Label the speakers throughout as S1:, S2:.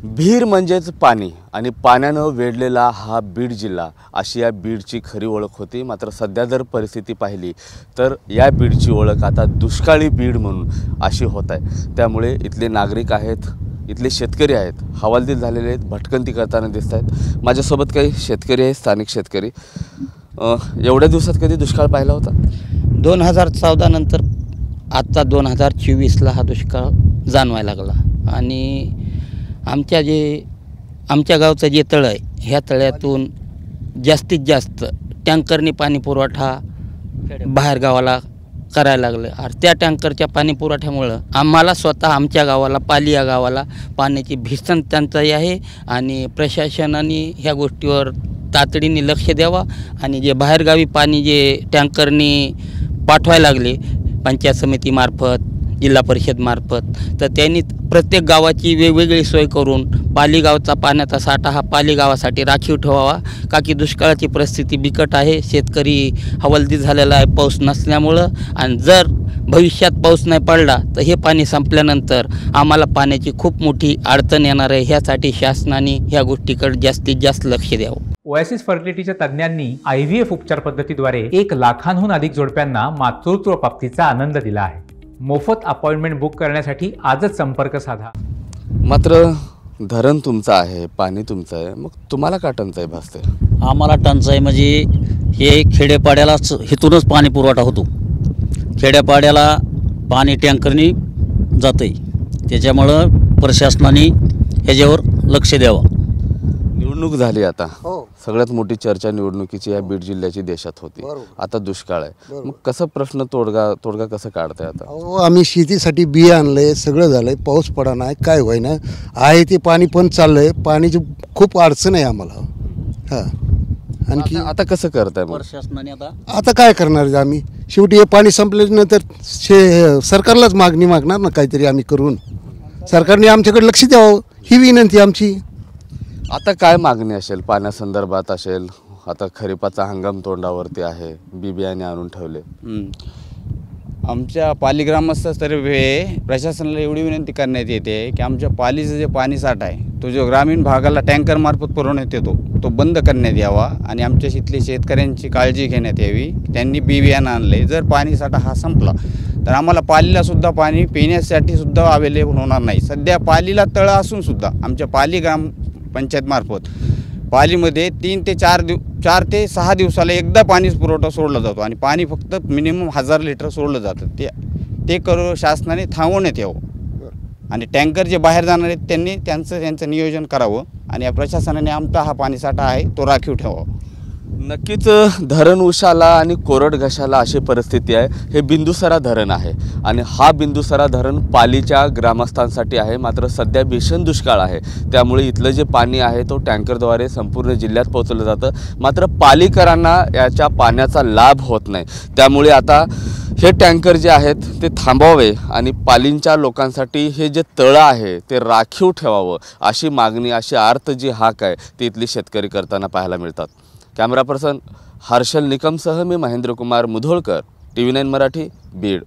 S1: भीर म्हणजेच पाणी आणि पाण्यानं वेढलेला हा बीड जिल्हा अशी या बीडची खरी ओळख होती। मात्र सध्या जर परिस्थिती पाहिली तर या बीडची ओळख आता दुष्काळी बीड म्हणून अशी होत आहे। त्यामुळे इथले नागरिक आहेत, इथले शेतकरी आहेत, हवालदिल झालेले आहेत, भटकंती करताना दिसत आहेत। माझ्यासोबत काही शेतकरी आहेत, स्थानिक शेतकरी। एवढ्या दिवसात कधी दुष्काळ पाहिला होता?
S2: 2014 नंतर आता 2024ला हा दुष्काळ जाणवायला लागला आणि आमच्या गावचं जे तळ आहे ह्या तळ्यातून जास्तीत जास्त टँकरने पाणी पुरवठा बाहेर गावाला करायला लागलं। आणि त्या टँकरच्या पाणी पुरवठ्यामुळं आम्हाला स्वतः आमच्या गावाला पाली या गावाला पाण्याची भीषण टंचाई आहे आणि प्रशासनाने ह्या गोष्टीवर तातडीने लक्ष द्यावा आणि जे बाहेरगावी पाणी जे टँकरने पाठवायला लागले पंचायत समितीमार्फत जिल्हा परिषदमार्फत तर त्यांनी प्रत्येक गावाची वेगवेगळी सोय करून पाली गावचा पाण्याचा साठा हा पाली गावासाठी राखीव ठेवावा। का की दुष्काळाची परिस्थिती बिकट आहे, शेतकरी हवालदिल झालेला आहे पाऊस नसल्यामुळं। आणि जर भविष्यात पाऊस नाही पडला तर हे पाणी संपल्यानंतर आम्हाला पाण्याची खूप मोठी अडचण येणार आहे। ह्यासाठी शासनाने ह्या गोष्टीकडे जास्तीत जास्त लक्ष द्यावं।
S3: ओएसिस फर्टिलिटीच्या तज्ञांनी IVF उपचार पद्धतीद्वारे 1 लाखांहून अधिक जोडप्यांना मातृत्व प्राप्तीचा आनंद दिला आहे। मोफत अपॉइंटमेंट बुक करण्यासाठी आजच संपर्क साधा।
S1: मात्र धरण तुमचं आहे, पाणी तुमचं आहे, मग तुम्हाला का टंचाई भासते?
S2: आम्हाला टंचाई म्हणजे हे खेडेपाड्यालाच इथूनच पाणी पुरवठा होतो। खेड्यापाड्याला पाणी टँकरनी जाते, त्याच्यामुळं प्रशासनाने ह्याच्यावर लक्ष द्यावं।
S1: निवडणूक झाली आता, सगळ्यात मोठी चर्चा निवडणुकीची या बीड जिल्ह्याची देशात होती। आता दुष्काळ आहे, मग कसं प्रश्न तोडगा कसं काढताय आता?
S4: आम्ही शेतीसाठी बिय आणलंय, सगळं झालंय, पाऊस पडा नाही, काय होईना आहे ते पाणी पण चाललंय, पाण्याची खूप अडचण आहे आम्हाला। हां, आणखी
S1: आता कसं करताय मग?
S2: प्रशासनाने
S4: आता काय करणार आम्ही? शेवटी हे पाणी संपल्यानंतर सरकारलाच मागणी मागणार ना काहीतरी आम्ही करून। सरकारने आमच्याकडे लक्ष द्यावं ही विनंती आमची।
S1: आता काय मागणी असेल पाण्यासंदर्भात असेल? आता खरीपाचा हंगाम तोंडावरती आहे, बियाणे आणून ठेवले।
S5: आमच्या पाली ग्रामस्थातर्फे प्रशासनाला एवढी विनंती करण्यात येते की आमच्या पालीचं जे पाणी साठा आहे तो जो ग्रामीण भागाला टँकरमार्फत पुरवण्यात येतो तो बंद करण्यात यावा आणि आमच्या इथल्या शेतकऱ्यांची काळजी घेण्यात यावी। त्यांनी बियाणं आणले, जर पाणी साठा हा संपला तर आम्हाला पालीला सुद्धा पाणी पिण्यासाठी सुद्धा अवेलेबल होणार नाही। सध्या पालीला तळं असून सुद्धा आमच्या पाली ग्रामपंचायतमार्फत पालीमध्ये 3 ते 6 दिवसाला एकदा पाणी पुरवठा सोडला जातो आणि पाणी फक्त मिनिमम 1000 लिटर सोडलं जातं। ते शासनाने थांबवण्यात यावं आणि टँकर जे बाहेर जाणार आहेत त्यांनी त्यांचं नियोजन करावं आणि या प्रशासनाने आमचा हा पाणीसाठा आहे तो राखीव ठेवावा।
S1: नक्कीच धरण उशाला आणि कोरड घशाला अशी परिस्थिती आहे। हे बिंदुसरा धरण आहे आणि हा बिंदुसरा धरण पालीच्या ग्रामस्थांसाठी आहे। मात्र सध्या भीषण दुष्काळ आहे, त्यामुळे इथलं जे पाणी आहे तो टँकरद्वारे संपूर्ण जिल्ह्यात पोहोचवलं जातं। मात्र पालीकरांना याच्या पाण्याचा लाभ होत नाही, त्यामुळे आता हे टँकर जे आहेत ते थांबवावे आणि पालींच्या लोकांसाठी हे जे तळं आहे ते राखीव ठेवावं अशी मागणी, अशी आर्त जी हाक आहे ती इथली शेतकरी करताना पाहायला मिळतात। कॅमेरा पर्सन हर्षल निकमसह मी महेंद्र कुमार मुधोळकर, TV9 मराठी, बीड।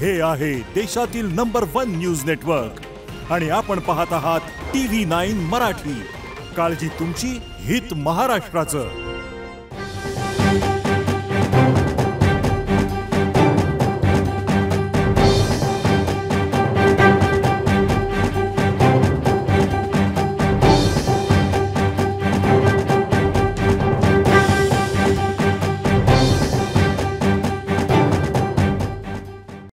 S6: हे आहे देशातील नंबर 1 न्यूज नेटवर्क आणि आपण पाहत आहात TV9 मराठी। काळजी तुमची, हित महाराष्ट्राचं।